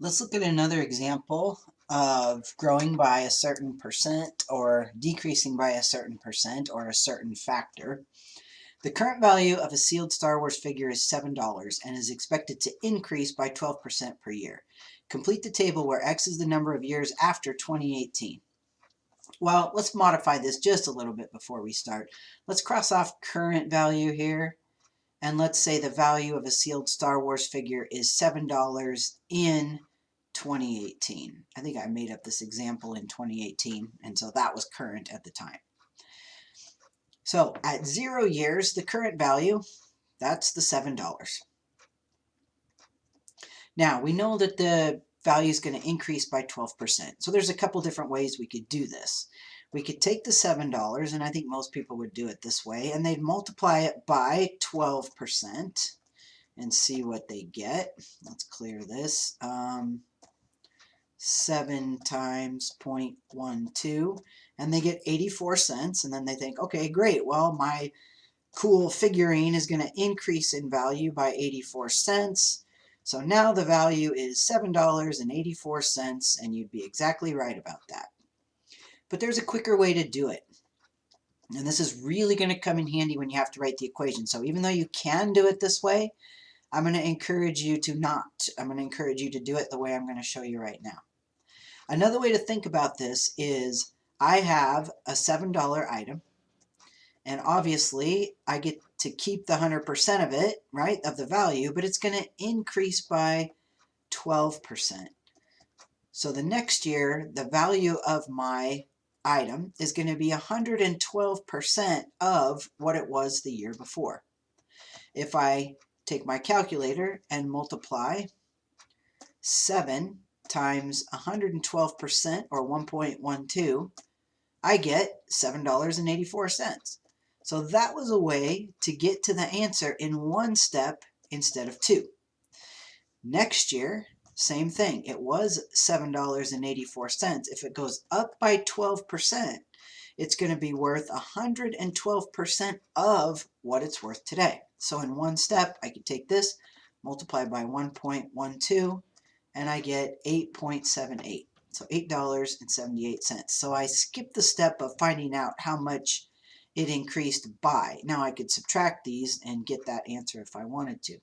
Let's look at another example of growing by a certain percent or decreasing by a certain percent or a certain factor. The current value of a sealed Star Wars figure is $7 and is expected to increase by 12% per year. Complete the table where X is the number of years after 2018. Well, let's modify this just a little bit before we start. Let's cross off current value here. And let's say the value of a sealed Star Wars figure is $7 in 2018. I think I made up this example in 2018, and so that was current at the time. So at 0 years, the current value, that's the $7. Now, we know that the value is going to increase by 12%. So there's a couple different ways we could do this. We could take the $7, and I think most people would do it this way, and they'd multiply it by 12% and see what they get. Let's clear this. 7 times 0.12, and they get 84 cents, and then they think, okay, great, well, my cool figurine is going to increase in value by 84 cents. So now the value is $7.84, and you'd be exactly right about that. But there's a quicker way to do it. And this is really going to come in handy when you have to write the equation. So even though you can do it this way, I'm going to encourage you to not. I'm going to encourage you to do it the way I'm going to show you right now. Another way to think about this is I have a $7 item, and obviously I get to keep the 100% of it, right, of the value, but it's going to increase by 12%. So the next year, the value of my item is going to be 112% of what it was the year before. If I take my calculator and multiply 7 times 112% or 1.12, I get $7.84. So that was a way to get to the answer in one step instead of two. Next year, same thing. It was $7.84. If it goes up by 12%, it's going to be worth 112% of what it's worth today. So in one step, I could take this, multiply by 1.12, and I get 8.78. So $8.78. So I skipped the step of finding out how much it increased by. Now I could subtract these and get that answer if I wanted to.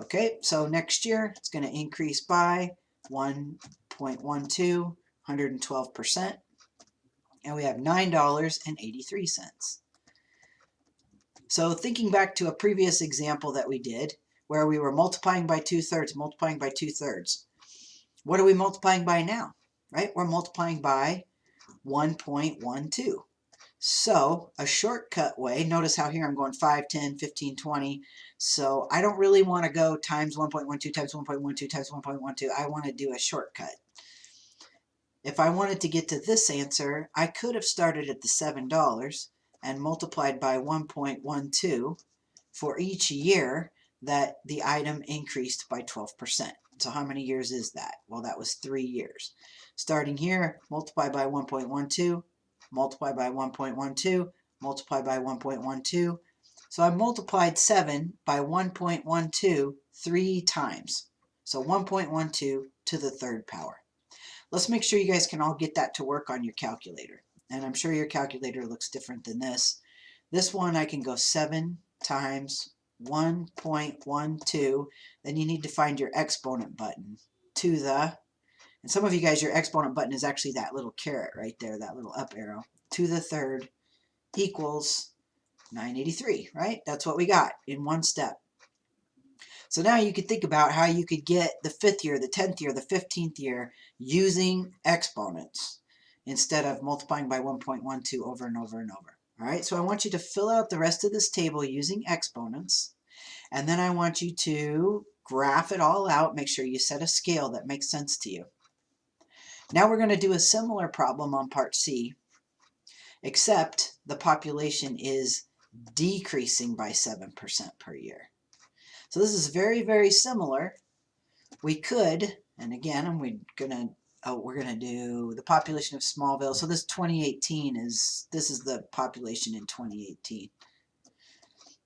Okay, so next year it's going to increase by 1.12, 112%, and we have $9.83. So thinking back to a previous example that we did, where we were multiplying by 2/3, multiplying by 2/3. What are we multiplying by now, right? We're multiplying by 1.12. So a shortcut way, notice how here I'm going 5, 10, 15, 20. So I don't really want to go times 1.12 times 1.12 times 1.12. I want to do a shortcut. If I wanted to get to this answer, I could have started at the $7 and multiplied by 1.12 for each year that the item increased by 12%. So how many years is that? Well, that was 3 years. Starting here, multiply by 1.12, multiply by 1.12, multiply by 1.12. So I multiplied 7 by 1.12 3 times. So 1.12 to the third power. Let's make sure you guys can all get that to work on your calculator. And I'm sure your calculator looks different than this. This one I can go 7 times 1.12. Then you need to find your exponent button to the, and some of you guys, your exponent button is actually that little caret right there, that little up arrow, to the third equals 983, right? That's what we got in one step. So now you could think about how you could get the 5th year, the 10th year, the 15th year using exponents instead of multiplying by 1.12 over and over and over. All right, so I want you to fill out the rest of this table using exponents, and then I want you to graph it all out, make sure you set a scale that makes sense to you. Now we're going to do a similar problem on part C, except the population is decreasing by 7% per year. So this is very, very similar. We could, and again, we're gonna do the population of Smallville. So this 2018 this is the population in 2018,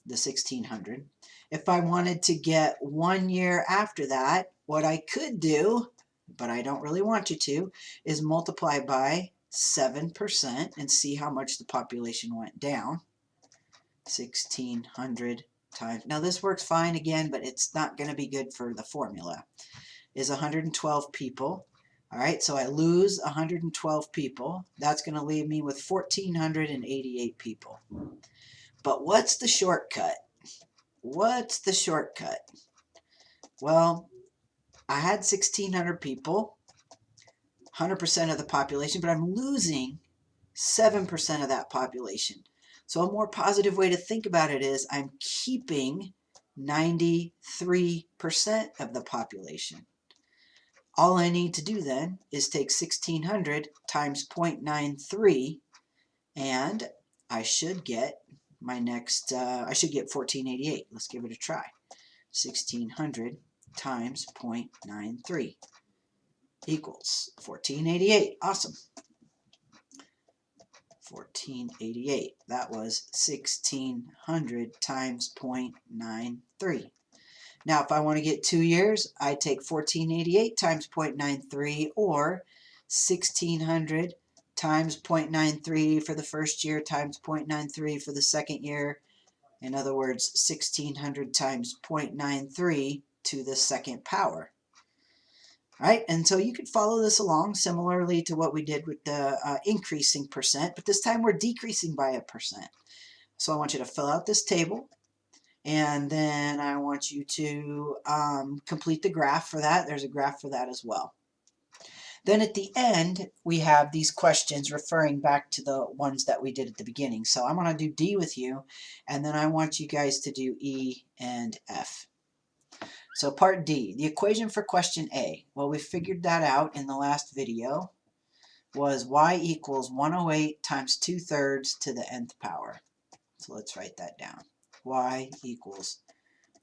the 1600. If I wanted to get 1 year after that, what I could do, but I don't really want you to, is multiply by 7% and see how much the population went down. 1,600 times, now this works fine again, but it's not going to be good for the formula, is 112 people. All right, so I lose 112 people. That's going to leave me with 1,488 people. But what's the shortcut? What's the shortcut? Well, I had 1,600 people, 100% of the population, but I'm losing 7% of that population. So a more positive way to think about it is I'm keeping 93% of the population. All I need to do then is take 1,600 times 0.93, and I should get my next, I should get 1,488. Let's give it a try. 1,600 times 0.93 equals 1,488. Awesome. 1,488. That was 1,600 times 0.93. Now, if I want to get 2 years, I take 1,488 times 0.93, or 1,600 times 0.93 for the first year times 0.93 for the second year. In other words, 1,600 times 0.93 to the second power. All right, and so you could follow this along similarly to what we did with the increasing percent, but this time we're decreasing by 1%. So I want you to fill out this table, and then I want you to complete the graph for that. There's a graph for that as well. Then at the end, we have these questions referring back to the ones that we did at the beginning. So I'm going to do D with you, and then I want you guys to do E and F. So part D, the equation for question A. Well, we figured that out in the last video, was y equals 108 times 2/3 to the nth power. So let's write that down. Y equals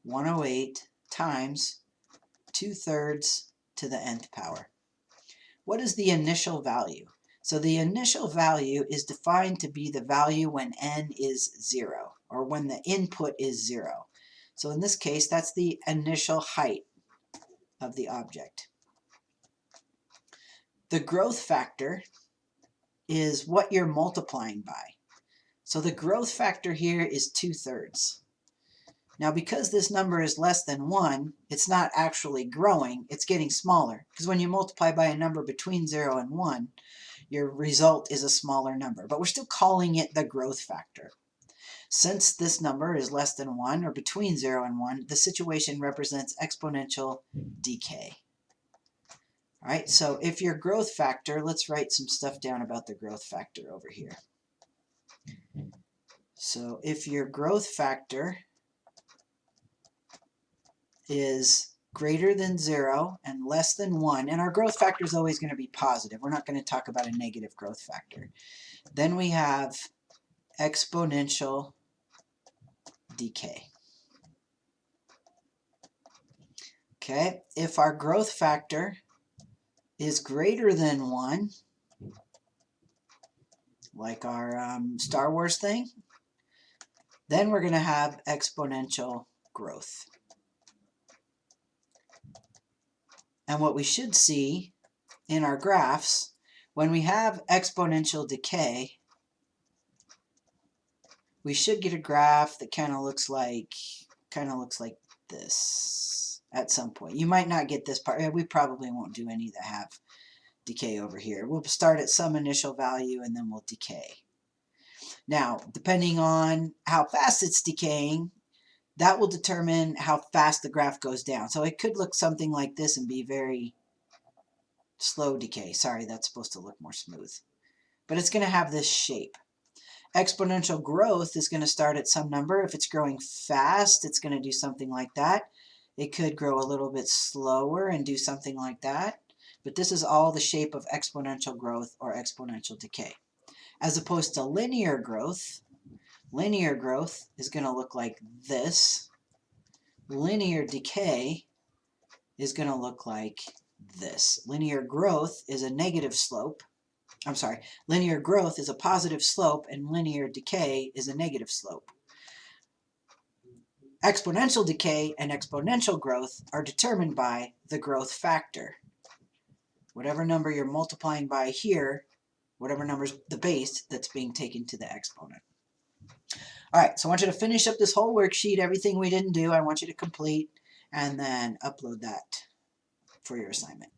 108 times 2/3 to the nth power. What is the initial value? So the initial value is defined to be the value when n is 0, or when the input is 0. So in this case, that's the initial height of the object. The growth factor is what you're multiplying by. So the growth factor here is 2/3. Now, because this number is less than 1, it's not actually growing, it's getting smaller. Because when you multiply by a number between 0 and 1, your result is a smaller number. But we're still calling it the growth factor. Since this number is less than 1, or between 0 and 1, the situation represents exponential decay. All right, so if your growth factor, let's write some stuff down about the growth factor over here. So if your growth factor is greater than 0 and less than 1, and our growth factor is always going to be positive. We're not going to talk about a negative growth factor. Then we have exponential decay. Okay, if our growth factor is greater than 1, like our Star Wars thing, then we're going to have exponential growth. And what we should see in our graphs, when we have exponential decay, we should get a graph that kind of looks like this at some point. You might not get this part. We probably won't do any that have decay over here. We'll start at some initial value and then we'll decay. Now, depending on how fast it's decaying, that will determine how fast the graph goes down. So it could look something like this and be very slow decay. Sorry, that's supposed to look more smooth. But it's going to have this shape. Exponential growth is going to start at some number. If it's growing fast, it's going to do something like that. It could grow a little bit slower and do something like that. But this is all the shape of exponential growth or exponential decay. As opposed to linear growth is going to look like this. Linear decay is going to look like this. Linear growth is a negative slope. I'm sorry, linear growth is a positive slope and linear decay is a negative slope. exponential decay and exponential growth are determined by the growth factor. Whatever number you're multiplying by here, whatever number's the base that's being taken to the exponent. All right, so I want you to finish up this whole worksheet, everything we didn't do, I want you to complete, and then upload that for your assignment.